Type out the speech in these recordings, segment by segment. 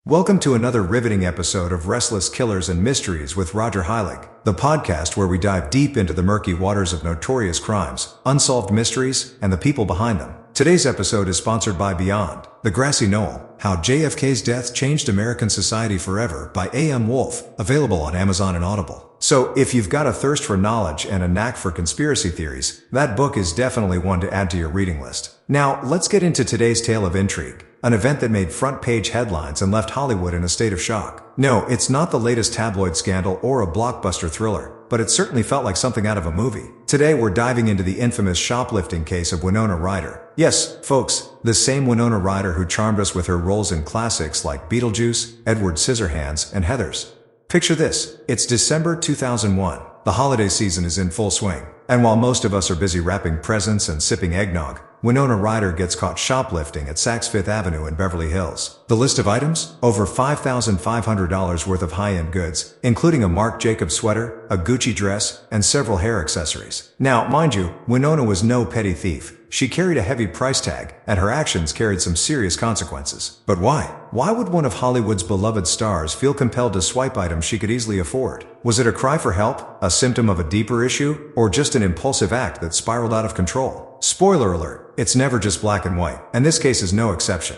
Welcome to another riveting episode of Restless Killers and Mysteries with Roger Heilig, the podcast where we dive deep into the murky waters of notorious crimes, unsolved mysteries, and the people behind them. Today's episode is sponsored by Beyond, the Grassy Knoll, How JFK's Death Changed American Society Forever by A.M. Wolfe, available on Amazon and Audible. So, if you've got a thirst for knowledge and a knack for conspiracy theories, that book is definitely one to add to your reading list. Now, let's get into today's tale of intrigue. An event that made front-page headlines and left Hollywood in a state of shock. No, it's not the latest tabloid scandal or a blockbuster thriller, but it certainly felt like something out of a movie. Today we're diving into the infamous shoplifting case of Winona Ryder. Yes, folks, the same Winona Ryder who charmed us with her roles in classics like Beetlejuice, Edward Scissorhands, and Heathers. Picture this, it's December 2001. The holiday season is in full swing, and while most of us are busy wrapping presents and sipping eggnog, Winona Ryder gets caught shoplifting at Saks Fifth Avenue in Beverly Hills. The list of items? Over $5,500 worth of high-end goods, including a Marc Jacobs sweater, a Gucci dress, and several hair accessories. Now, mind you, Winona was no petty thief. She carried a heavy price tag, and her actions carried some serious consequences. But why? Why would one of Hollywood's beloved stars feel compelled to swipe items she could easily afford? Was it a cry for help, a symptom of a deeper issue, or just an impulsive act that spiraled out of control? Spoiler alert, it's never just black and white, and this case is no exception.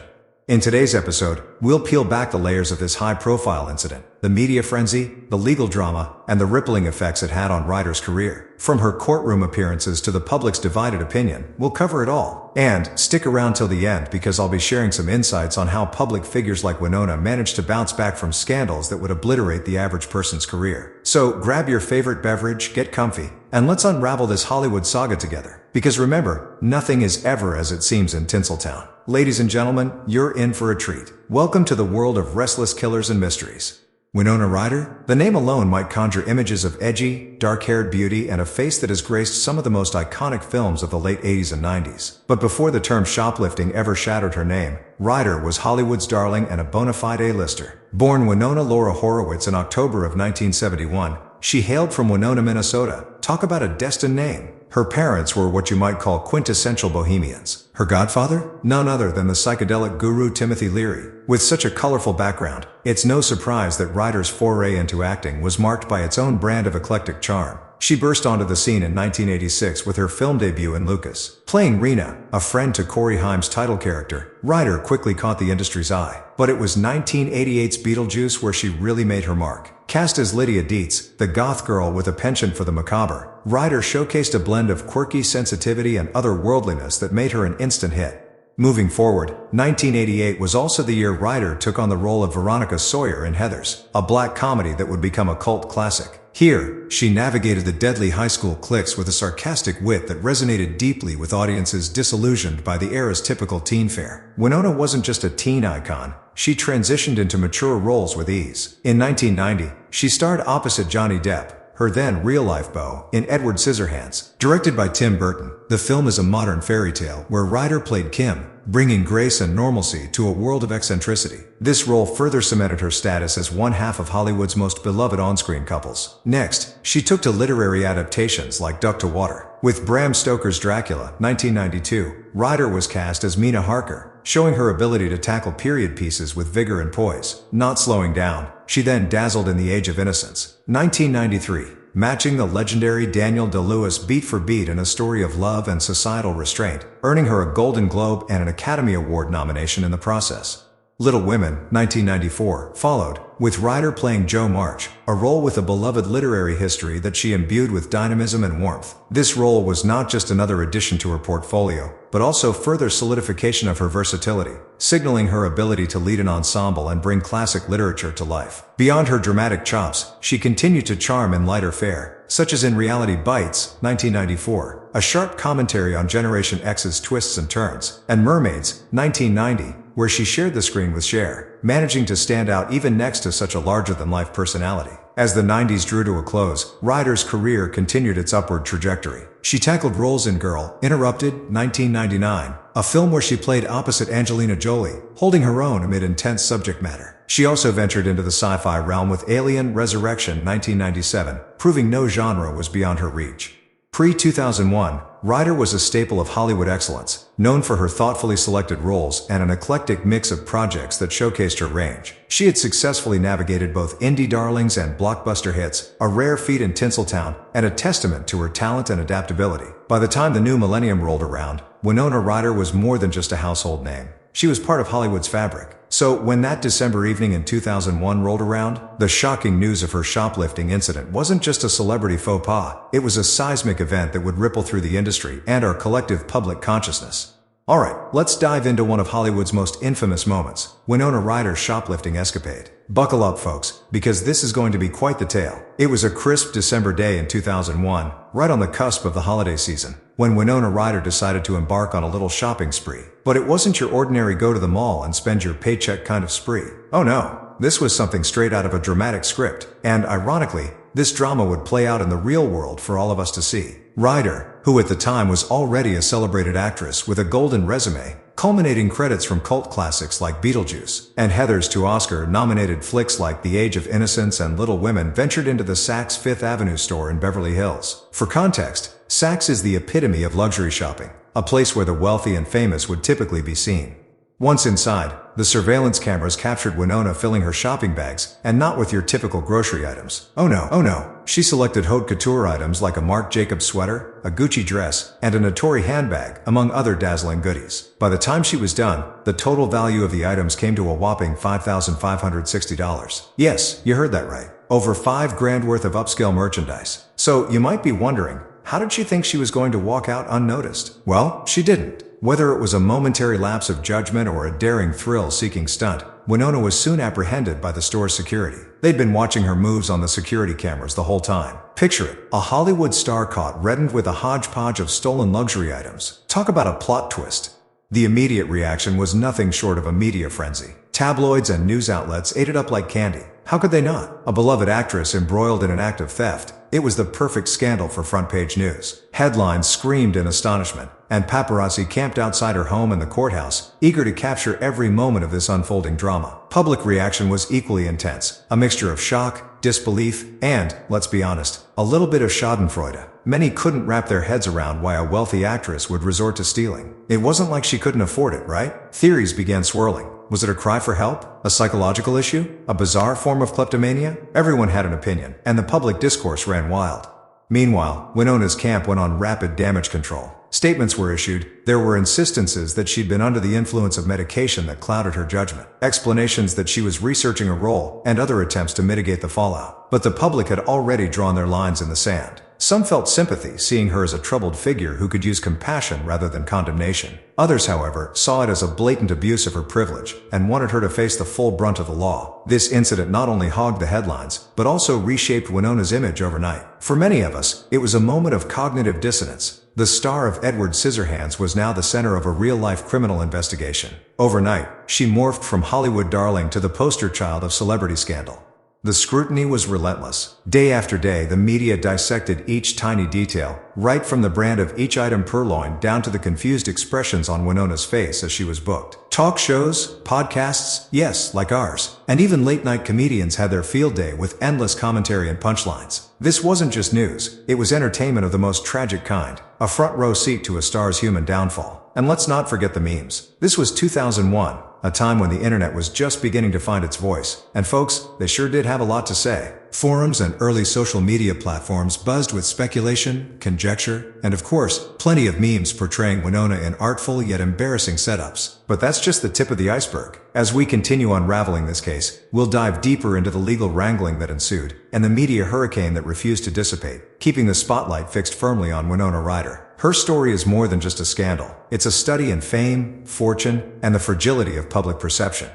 In today's episode, we'll peel back the layers of this high-profile incident, the media frenzy, the legal drama, and the rippling effects it had on Ryder's career. From her courtroom appearances to the public's divided opinion, we'll cover it all. And stick around till the end because I'll be sharing some insights on how public figures like Winona managed to bounce back from scandals that would obliterate the average person's career. So grab your favorite beverage, get comfy, and let's unravel this Hollywood saga together. Because remember, nothing is ever as it seems in Tinseltown. Ladies and gentlemen, you're in for a treat. Welcome to the world of Restless Killers and Mysteries. Winona Ryder? The name alone might conjure images of edgy, dark-haired beauty and a face that has graced some of the most iconic films of the late 80s and 90s. But before the term shoplifting ever shattered her name, Ryder was Hollywood's darling and a bona fide A-lister. Born Winona Laura Horowitz in October of 1971, she hailed from Winona, Minnesota. Talk about a destined name. Her parents were what you might call quintessential bohemians. Her godfather? None other than the psychedelic guru Timothy Leary. With such a colorful background, it's no surprise that Ryder's foray into acting was marked by its own brand of eclectic charm. She burst onto the scene in 1986 with her film debut in Lucas. Playing Rena, a friend to Corey Haim's title character, Ryder quickly caught the industry's eye. But it was 1988's Beetlejuice where she really made her mark. Cast as Lydia Dietz, the goth girl with a penchant for the macabre, Ryder showcased a blend of quirky sensitivity and otherworldliness that made her an instant hit. Moving forward, 1988 was also the year Ryder took on the role of Veronica Sawyer in Heathers, a black comedy that would become a cult classic. Here, she navigated the deadly high school cliques with a sarcastic wit that resonated deeply with audiences disillusioned by the era's typical teen fare. Winona wasn't just a teen icon, she transitioned into mature roles with ease. In 1990, she starred opposite Johnny Depp, her then real-life beau, in Edward Scissorhands. Directed by Tim Burton, the film is a modern fairy tale where Ryder played Kim, bringing grace and normalcy to a world of eccentricity. This role further cemented her status as one half of Hollywood's most beloved on-screen couples. Next, she took to literary adaptations like Duck to Water. With Bram Stoker's Dracula, 1992, Ryder was cast as Mina Harker, showing her ability to tackle period pieces with vigor and poise. Not slowing down, she then dazzled in The Age of Innocence, 1993, matching the legendary Daniel Day-Lewis beat for beat in a story of love and societal restraint, earning her a Golden Globe and an Academy Award nomination in the process. Little Women, 1994, followed, with Ryder playing Jo March, a role with a beloved literary history that she imbued with dynamism and warmth. This role was not just another addition to her portfolio, but also further solidification of her versatility, signaling her ability to lead an ensemble and bring classic literature to life. Beyond her dramatic chops, she continued to charm in lighter fare, such as in Reality Bites, 1994, a sharp commentary on Generation X's twists and turns, and Mermaids, 1990, where she shared the screen with Cher, managing to stand out even next to such a larger-than-life personality. As the 90s drew to a close, Ryder's career continued its upward trajectory. She tackled roles in Girl, Interrupted, 1999, a film where she played opposite Angelina Jolie, holding her own amid intense subject matter. She also ventured into the sci-fi realm with Alien Resurrection, 1997, proving no genre was beyond her reach. Pre-2001, Ryder was a staple of Hollywood excellence, known for her thoughtfully selected roles and an eclectic mix of projects that showcased her range. She had successfully navigated both indie darlings and blockbuster hits, a rare feat in Tinseltown, and a testament to her talent and adaptability. By the time the new millennium rolled around, Winona Ryder was more than just a household name. She was part of Hollywood's fabric. So when that December evening in 2001 rolled around, the shocking news of her shoplifting incident wasn't just a celebrity faux pas, it was a seismic event that would ripple through the industry and our collective public consciousness. Alright, let's dive into one of Hollywood's most infamous moments, Winona Ryder's shoplifting escapade. Buckle up, folks, because this is going to be quite the tale. It was a crisp December day in 2001, right on the cusp of the holiday season, when Winona Ryder decided to embark on a little shopping spree. But it wasn't your ordinary go to the mall and spend your paycheck kind of spree. Oh no, this was something straight out of a dramatic script, and ironically, this drama would play out in the real world for all of us to see. Ryder, who at the time was already a celebrated actress with a golden resume, culminating credits from cult classics like Beetlejuice, and Heathers to Oscar-nominated flicks like The Age of Innocence and Little Women, ventured into the Saks Fifth Avenue store in Beverly Hills. For context, Saks is the epitome of luxury shopping, a place where the wealthy and famous would typically be seen. Once inside, the surveillance cameras captured Winona filling her shopping bags, and not with your typical grocery items. Oh no. She selected haute couture items like a Marc Jacobs sweater, a Gucci dress, and a Notori handbag, among other dazzling goodies. By the time she was done, the total value of the items came to a whopping $5,560. Yes, you heard that right. Over $5,000 worth of upscale merchandise. So you might be wondering, how did she think she was going to walk out unnoticed? Well, she didn't. Whether it was a momentary lapse of judgment or a daring thrill-seeking stunt, Winona was soon apprehended by the store's security. They'd been watching her moves on the security cameras the whole time. Picture it, a Hollywood star caught red-handed with a hodgepodge of stolen luxury items. Talk about a plot twist. The immediate reaction was nothing short of a media frenzy. Tabloids and news outlets ate it up like candy. How could they not? A beloved actress embroiled in an act of theft. It was the perfect scandal for front-page news. Headlines screamed in astonishment, and paparazzi camped outside her home and the courthouse, eager to capture every moment of this unfolding drama. Public reaction was equally intense, a mixture of shock, disbelief, and, let's be honest, a little bit of schadenfreude. Many couldn't wrap their heads around why a wealthy actress would resort to stealing. It wasn't like she couldn't afford it, right? Theories began swirling. Was it a cry for help? A psychological issue? A bizarre form of kleptomania? Everyone had an opinion, and the public discourse ran wild. Meanwhile, Winona's camp went on rapid damage control. Statements were issued. There were insistences that she'd been under the influence of medication that clouded her judgment, explanations that she was researching a role, and other attempts to mitigate the fallout. But the public had already drawn their lines in the sand. Some felt sympathy, seeing her as a troubled figure who could use compassion rather than condemnation. Others, however, saw it as a blatant abuse of her privilege and wanted her to face the full brunt of the law. This incident not only hogged the headlines, but also reshaped Winona's image overnight. For many of us, it was a moment of cognitive dissonance. The star of Edward Scissorhands was now the center of a real-life criminal investigation. Overnight, she morphed from Hollywood darling to the poster child of celebrity scandal. The scrutiny was relentless. Day after day, the media dissected each tiny detail, right from the brand of each item purloined down to the confused expressions on Winona's face as she was booked. Talk shows, podcasts, yes, like ours, and even late-night comedians had their field day with endless commentary and punchlines. This wasn't just news, it was entertainment of the most tragic kind, a front-row seat to a star's human downfall. And let's not forget the memes. This was 2001. A time when the internet was just beginning to find its voice. And folks, they sure did have a lot to say. Forums and early social media platforms buzzed with speculation, conjecture, and of course, plenty of memes portraying Winona in artful yet embarrassing setups. But that's just the tip of the iceberg. As we continue unraveling this case, we'll dive deeper into the legal wrangling that ensued, and the media hurricane that refused to dissipate, keeping the spotlight fixed firmly on Winona Ryder. Her story is more than just a scandal. It's a study in fame, fortune, and the fragility of public perception.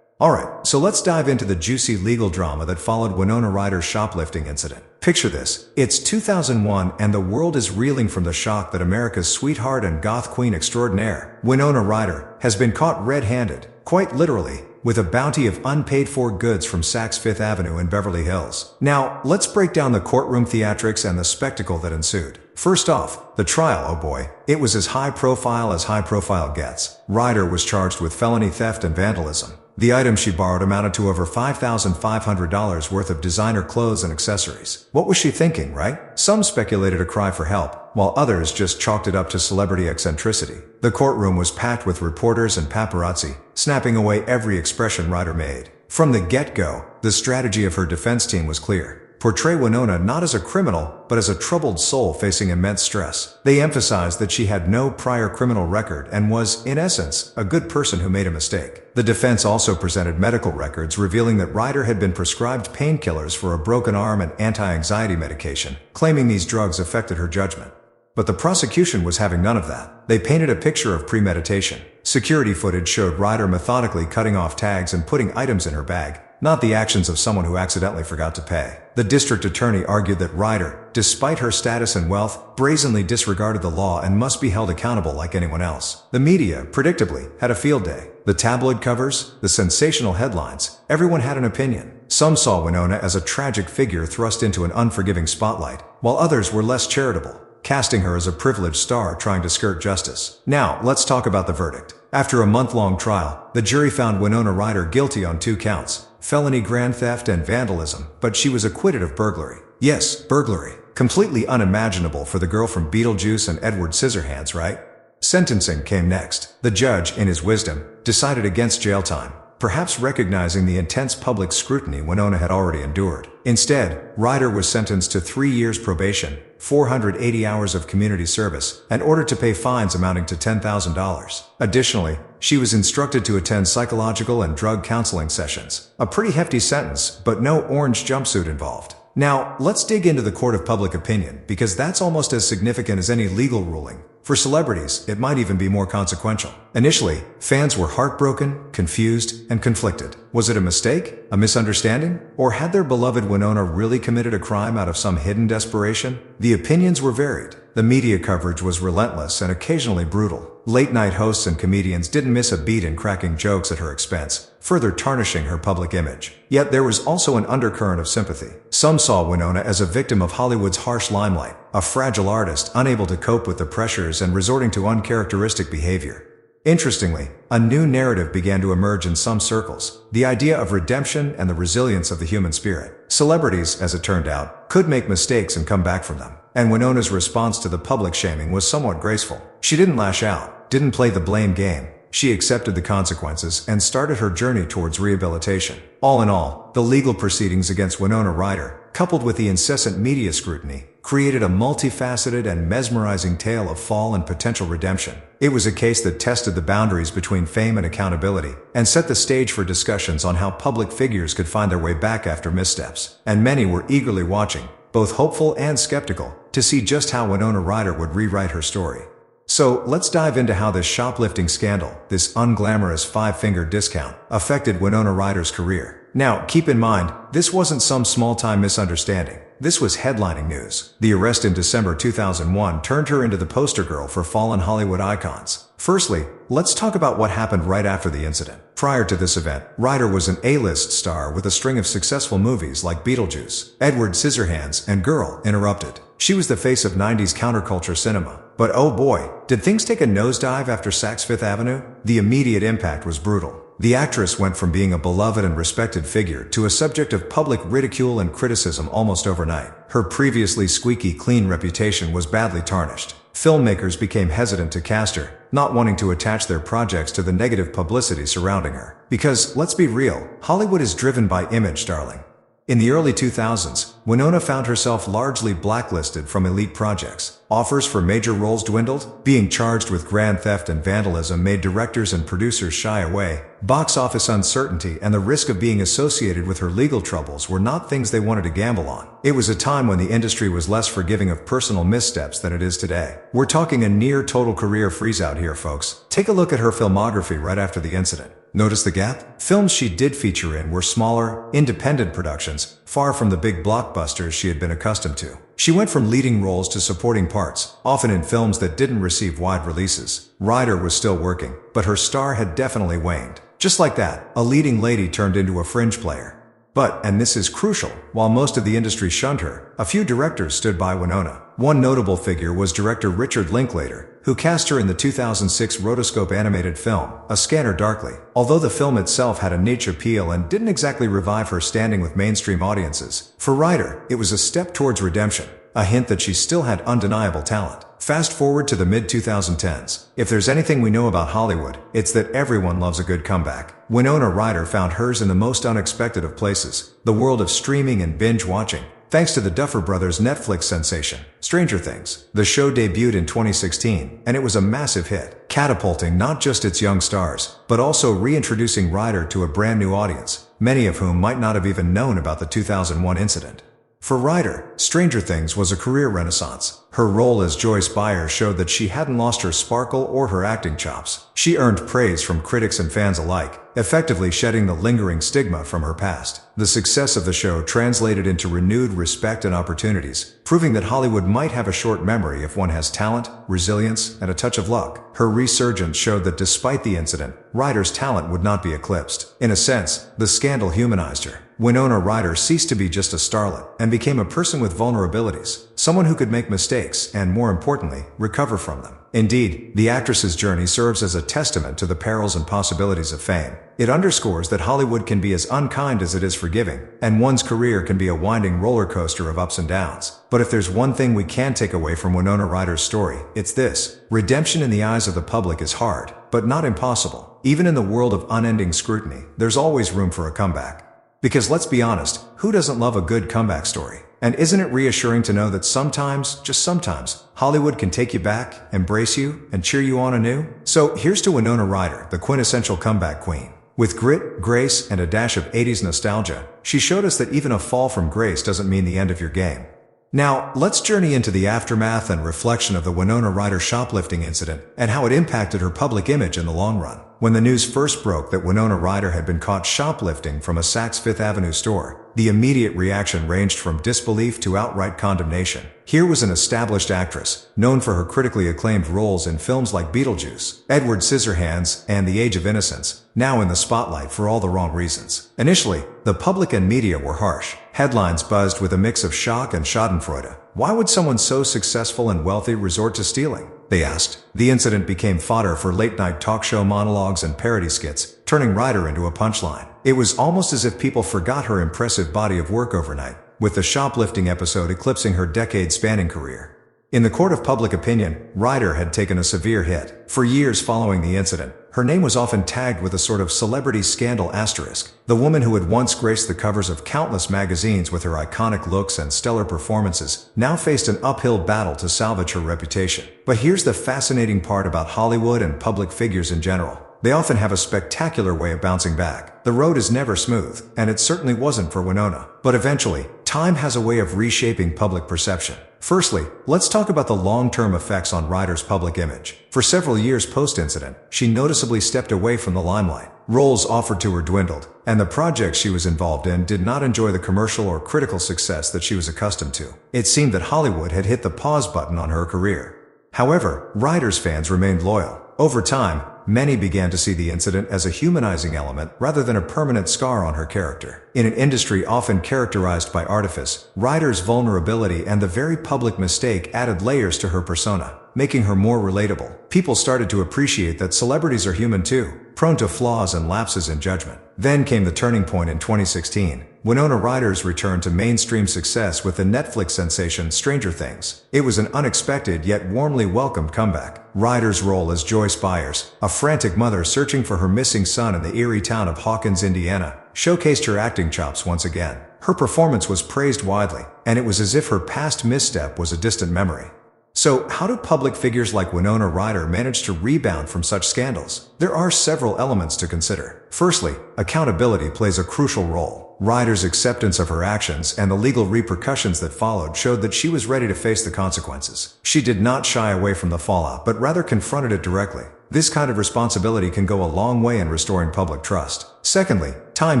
Alright, so let's dive into the juicy legal drama that followed Winona Ryder's shoplifting incident. Picture this. It's 2001 and the world is reeling from the shock that America's sweetheart and goth queen extraordinaire, Winona Ryder, has been caught red-handed, quite literally, with a bounty of unpaid-for goods from Saks Fifth Avenue in Beverly Hills. Now, let's break down the courtroom theatrics and the spectacle that ensued. First off, the trial, oh boy, it was as high profile gets. Ryder was charged with felony theft and vandalism. The items she borrowed amounted to over $5,500 worth of designer clothes and accessories. What was she thinking, right? Some speculated a cry for help, while others just chalked it up to celebrity eccentricity. The courtroom was packed with reporters and paparazzi, snapping away every expression Ryder made. From the get-go, the strategy of her defense team was clear. Portray Winona not as a criminal, but as a troubled soul facing immense stress. They emphasized that she had no prior criminal record and was, in essence, a good person who made a mistake. The defense also presented medical records revealing that Ryder had been prescribed painkillers for a broken arm and anti-anxiety medication, claiming these drugs affected her judgment. But the prosecution was having none of that. They painted a picture of premeditation. Security footage showed Ryder methodically cutting off tags and putting items in her bag, not the actions of someone who accidentally forgot to pay. The district attorney argued that Ryder, despite her status and wealth, brazenly disregarded the law and must be held accountable like anyone else. The media, predictably, had a field day. The tabloid covers, the sensational headlines, everyone had an opinion. Some saw Winona as a tragic figure thrust into an unforgiving spotlight, while others were less charitable, casting her as a privileged star trying to skirt justice. Now, let's talk about the verdict. After a month-long trial, the jury found Winona Ryder guilty on 2 counts, felony grand theft and vandalism, but she was acquitted of burglary. Yes, burglary. Completely unimaginable for the girl from Beetlejuice and Scissorhands, right? Sentencing came next. The judge, in his wisdom, decided against jail time, perhaps recognizing the intense public scrutiny Winona had already endured. Instead, Ryder was sentenced to 3 years probation, 480 hours of community service, and ordered to pay fines amounting to $10,000. Additionally, she was instructed to attend psychological and drug counseling sessions. A pretty hefty sentence, but no orange jumpsuit involved. Now, let's dig into the court of public opinion, because that's almost as significant as any legal ruling. For celebrities, it might even be more consequential. Initially, fans were heartbroken, confused, and conflicted. Was it a mistake? A misunderstanding? Or had their beloved Winona really committed a crime out of some hidden desperation? The opinions were varied. The media coverage was relentless and occasionally brutal. Late-night hosts and comedians didn't miss a beat in cracking jokes at her expense, further tarnishing her public image. Yet there was also an undercurrent of sympathy. Some saw Winona as a victim of Hollywood's harsh limelight, a fragile artist unable to cope with the pressures and resorting to uncharacteristic behavior. Interestingly, a new narrative began to emerge in some circles, the idea of redemption and the resilience of the human spirit. Celebrities, as it turned out, could make mistakes and come back from them. And Winona's response to the public shaming was somewhat graceful. She didn't lash out, didn't play the blame game. She accepted the consequences and started her journey towards rehabilitation. All in all, the legal proceedings against Winona Ryder, coupled with the incessant media scrutiny, created a multifaceted and mesmerizing tale of fall and potential redemption. It was a case that tested the boundaries between fame and accountability, and set the stage for discussions on how public figures could find their way back after missteps. And many were eagerly watching, both hopeful and skeptical, to see just how Winona Ryder would rewrite her story. So, let's dive into how this shoplifting scandal, this unglamorous 5-finger discount, affected Winona Ryder's career. Now, keep in mind, this wasn't some small-time misunderstanding. This was headlining news. The arrest in December 2001 turned her into the poster girl for fallen Hollywood icons. Firstly, let's talk about what happened right after the incident. Prior to this event, Ryder was an A-list star with a string of successful movies like Beetlejuice, Scissorhands, and Girl, Interrupted. She was the face of 90s counterculture cinema. But oh boy, did things take a nosedive after Saks Fifth Avenue? The immediate impact was brutal. The actress went from being a beloved and respected figure to a subject of public ridicule and criticism almost overnight. Her previously squeaky clean reputation was badly tarnished. Filmmakers became hesitant to cast her, not wanting to attach their projects to the negative publicity surrounding her. Because, let's be real, Hollywood is driven by image, darling. In the early 2000s, Winona found herself largely blacklisted from elite projects. Offers for major roles dwindled. Being charged with grand theft and vandalism made directors and producers shy away. Box office uncertainty and the risk of being associated with her legal troubles were not things they wanted to gamble on. It was a time when the industry was less forgiving of personal missteps than it is today. We're talking a near-total career freeze-out here, folks. Take a look at her filmography right after the incident. Notice the gap? Films she did feature in were smaller, independent productions, far from the big blockbusters she had been accustomed to. She went from leading roles to supporting parts, often in films that didn't receive wide releases. Ryder was still working, but her star had definitely waned. Just like that, a leading lady turned into a fringe player. But, and this is crucial, while most of the industry shunned her, a few directors stood by Winona. One notable figure was director Richard Linklater, who cast her in the 2006 rotoscope animated film, A Scanner Darkly. Although the film itself had a niche appeal and didn't exactly revive her standing with mainstream audiences, for Ryder, it was a step towards redemption, a hint that she still had undeniable talent. Fast forward to the mid-2010s. If there's anything we know about Hollywood, it's that everyone loves a good comeback. Winona Ryder found hers in the most unexpected of places, the world of streaming and binge-watching. Thanks to the Duffer Brothers' Netflix sensation, Stranger Things. The show debuted in 2016, and it was a massive hit, catapulting not just its young stars, but also reintroducing Ryder to a brand new audience, many of whom might not have even known about the 2001 incident. For Ryder, Stranger Things was a career renaissance. Her role as Joyce Byers showed that she hadn't lost her sparkle or her acting chops. She earned praise from critics and fans alike, effectively shedding the lingering stigma from her past. The success of the show translated into renewed respect and opportunities, proving that Hollywood might have a short memory if one has talent, resilience, and a touch of luck. Her resurgence showed that despite the incident, Ryder's talent would not be eclipsed. In a sense, the scandal humanized her. Winona Ryder ceased to be just a starlet and became a person with vulnerabilities, someone who could make mistakes and, more importantly, recover from them. Indeed, the actress's journey serves as a testament to the perils and possibilities of fame. It underscores that Hollywood can be as unkind as it is forgiving, and one's career can be a winding roller coaster of ups and downs. But if there's one thing we can take away from Winona Ryder's story, it's this: redemption in the eyes of the public is hard, but not impossible. Even in the world of unending scrutiny, there's always room for a comeback. Because let's be honest, who doesn't love a good comeback story? And isn't it reassuring to know that sometimes, just sometimes, Hollywood can take you back, embrace you, and cheer you on anew? So here's to Winona Ryder, the quintessential comeback queen. With grit, grace, and a dash of 80s nostalgia, she showed us that even a fall from grace doesn't mean the end of your game. Now, let's journey into the aftermath and reflection of the Winona Ryder shoplifting incident and how it impacted her public image in the long run. When the news first broke that Winona Ryder had been caught shoplifting from a Saks Fifth Avenue store, the immediate reaction ranged from disbelief to outright condemnation. Here was an established actress, known for her critically acclaimed roles in films like Beetlejuice, Edward Scissorhands, and The Age of Innocence, now in the spotlight for all the wrong reasons. Initially, the public and media were harsh. Headlines buzzed with a mix of shock and schadenfreude. Why would someone so successful and wealthy resort to stealing? They asked. The incident became fodder for late-night talk show monologues and parody skits, turning Ryder into a punchline. It was almost as if people forgot her impressive body of work overnight, with the shoplifting episode eclipsing her decade-spanning career. In the court of public opinion, Ryder had taken a severe hit. For years following the incident, her name was often tagged with a sort of celebrity scandal asterisk. The woman who had once graced the covers of countless magazines with her iconic looks and stellar performances now faced an uphill battle to salvage her reputation. But here's the fascinating part about Hollywood and public figures in general. They often have a spectacular way of bouncing back. The road is never smooth, and it certainly wasn't for Winona. But eventually, time has a way of reshaping public perception. Firstly, let's talk about the long-term effects on Ryder's public image. For several years post-incident, she noticeably stepped away from the limelight. Roles offered to her dwindled, and the projects she was involved in did not enjoy the commercial or critical success that she was accustomed to. It seemed that Hollywood had hit the pause button on her career. However, Ryder's fans remained loyal. Over time, many began to see the incident as a humanizing element rather than a permanent scar on her character. In an industry often characterized by artifice, Ryder's vulnerability and the very public mistake added layers to her persona, making her more relatable. People started to appreciate that celebrities are human too, prone to flaws and lapses in judgment. Then came the turning point in 2016. Winona Ryder's return to mainstream success with the Netflix sensation Stranger Things. It was an unexpected yet warmly welcomed comeback. Ryder's role as Joyce Byers, a frantic mother searching for her missing son in the eerie town of Hawkins, Indiana, showcased her acting chops once again. Her performance was praised widely, and it was as if her past misstep was a distant memory. So, how do public figures like Winona Ryder manage to rebound from such scandals? There are several elements to consider. Firstly, accountability plays a crucial role. Ryder's acceptance of her actions and the legal repercussions that followed showed that she was ready to face the consequences. She did not shy away from the fallout, but rather confronted it directly. This kind of responsibility can go a long way in restoring public trust. Secondly, time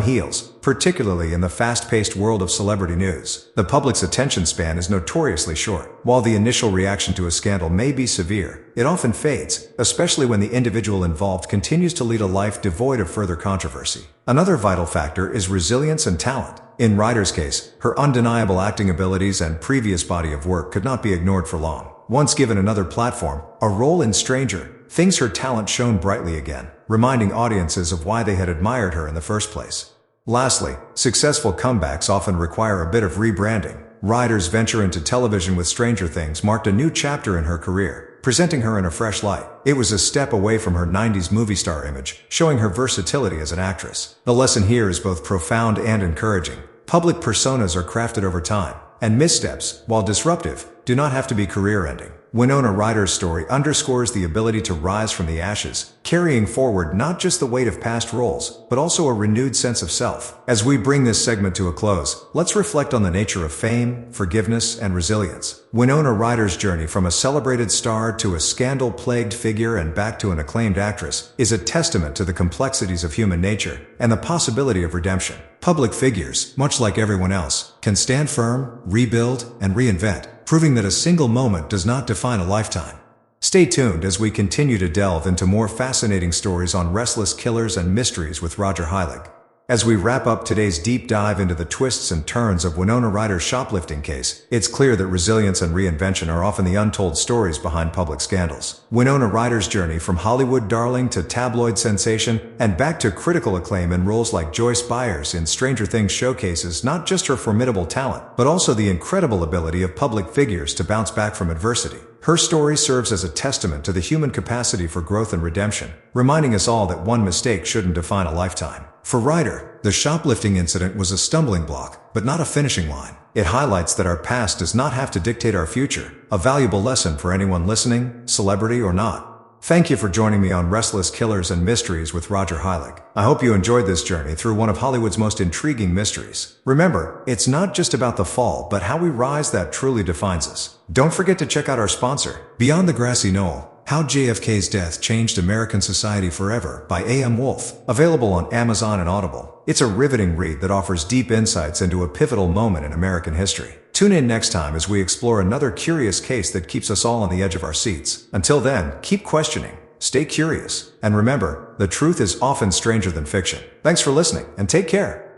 heals, particularly in the fast-paced world of celebrity news. The public's attention span is notoriously short. While the initial reaction to a scandal may be severe, it often fades, especially when the individual involved continues to lead a life devoid of further controversy. Another vital factor is resilience and talent. In Ryder's case, her undeniable acting abilities and previous body of work could not be ignored for long. Once given another platform, a role in Stranger Things, her talent shone brightly again, reminding audiences of why they had admired her in the first place. Lastly, successful comebacks often require a bit of rebranding. Ryder's venture into television with Stranger Things marked a new chapter in her career, presenting her in a fresh light. It was a step away from her 90s movie star image, showing her versatility as an actress. The lesson here is both profound and encouraging. Public personas are crafted over time, and missteps, while disruptive, do not have to be career-ending. Winona Ryder's story underscores the ability to rise from the ashes, carrying forward not just the weight of past roles, but also a renewed sense of self. As we bring this segment to a close, let's reflect on the nature of fame, forgiveness, and resilience. Winona Ryder's journey from a celebrated star to a scandal-plagued figure and back to an acclaimed actress is a testament to the complexities of human nature and the possibility of redemption. Public figures, much like everyone else, can stand firm, rebuild, and reinvent, proving that a single moment does not define a lifetime. Stay tuned as we continue to delve into more fascinating stories on Restless Killers and Mysteries with Roger Heilig. As we wrap up today's deep dive into the twists and turns of Winona Ryder's shoplifting case, it's clear that resilience and reinvention are often the untold stories behind public scandals. Winona Ryder's journey from Hollywood darling to tabloid sensation and back to critical acclaim in roles like Joyce Byers in Stranger Things showcases not just her formidable talent, but also the incredible ability of public figures to bounce back from adversity. Her story serves as a testament to the human capacity for growth and redemption, reminding us all that one mistake shouldn't define a lifetime. For Ryder, the shoplifting incident was a stumbling block, but not a finishing line. It highlights that our past does not have to dictate our future, a valuable lesson for anyone listening, celebrity or not. Thank you for joining me on Restless Killers and Mysteries with Roger Heilig. I hope you enjoyed this journey through one of Hollywood's most intriguing mysteries. Remember, it's not just about the fall, but how we rise that truly defines us. Don't forget to check out our sponsor, Beyond the Grassy Knoll: How JFK's Death Changed American Society Forever by A.M. Wolfe, available on Amazon and Audible. It's a riveting read that offers deep insights into a pivotal moment in American history. Tune in next time as we explore another curious case that keeps us all on the edge of our seats. Until then, keep questioning, stay curious, and remember, the truth is often stranger than fiction. Thanks for listening, and take care.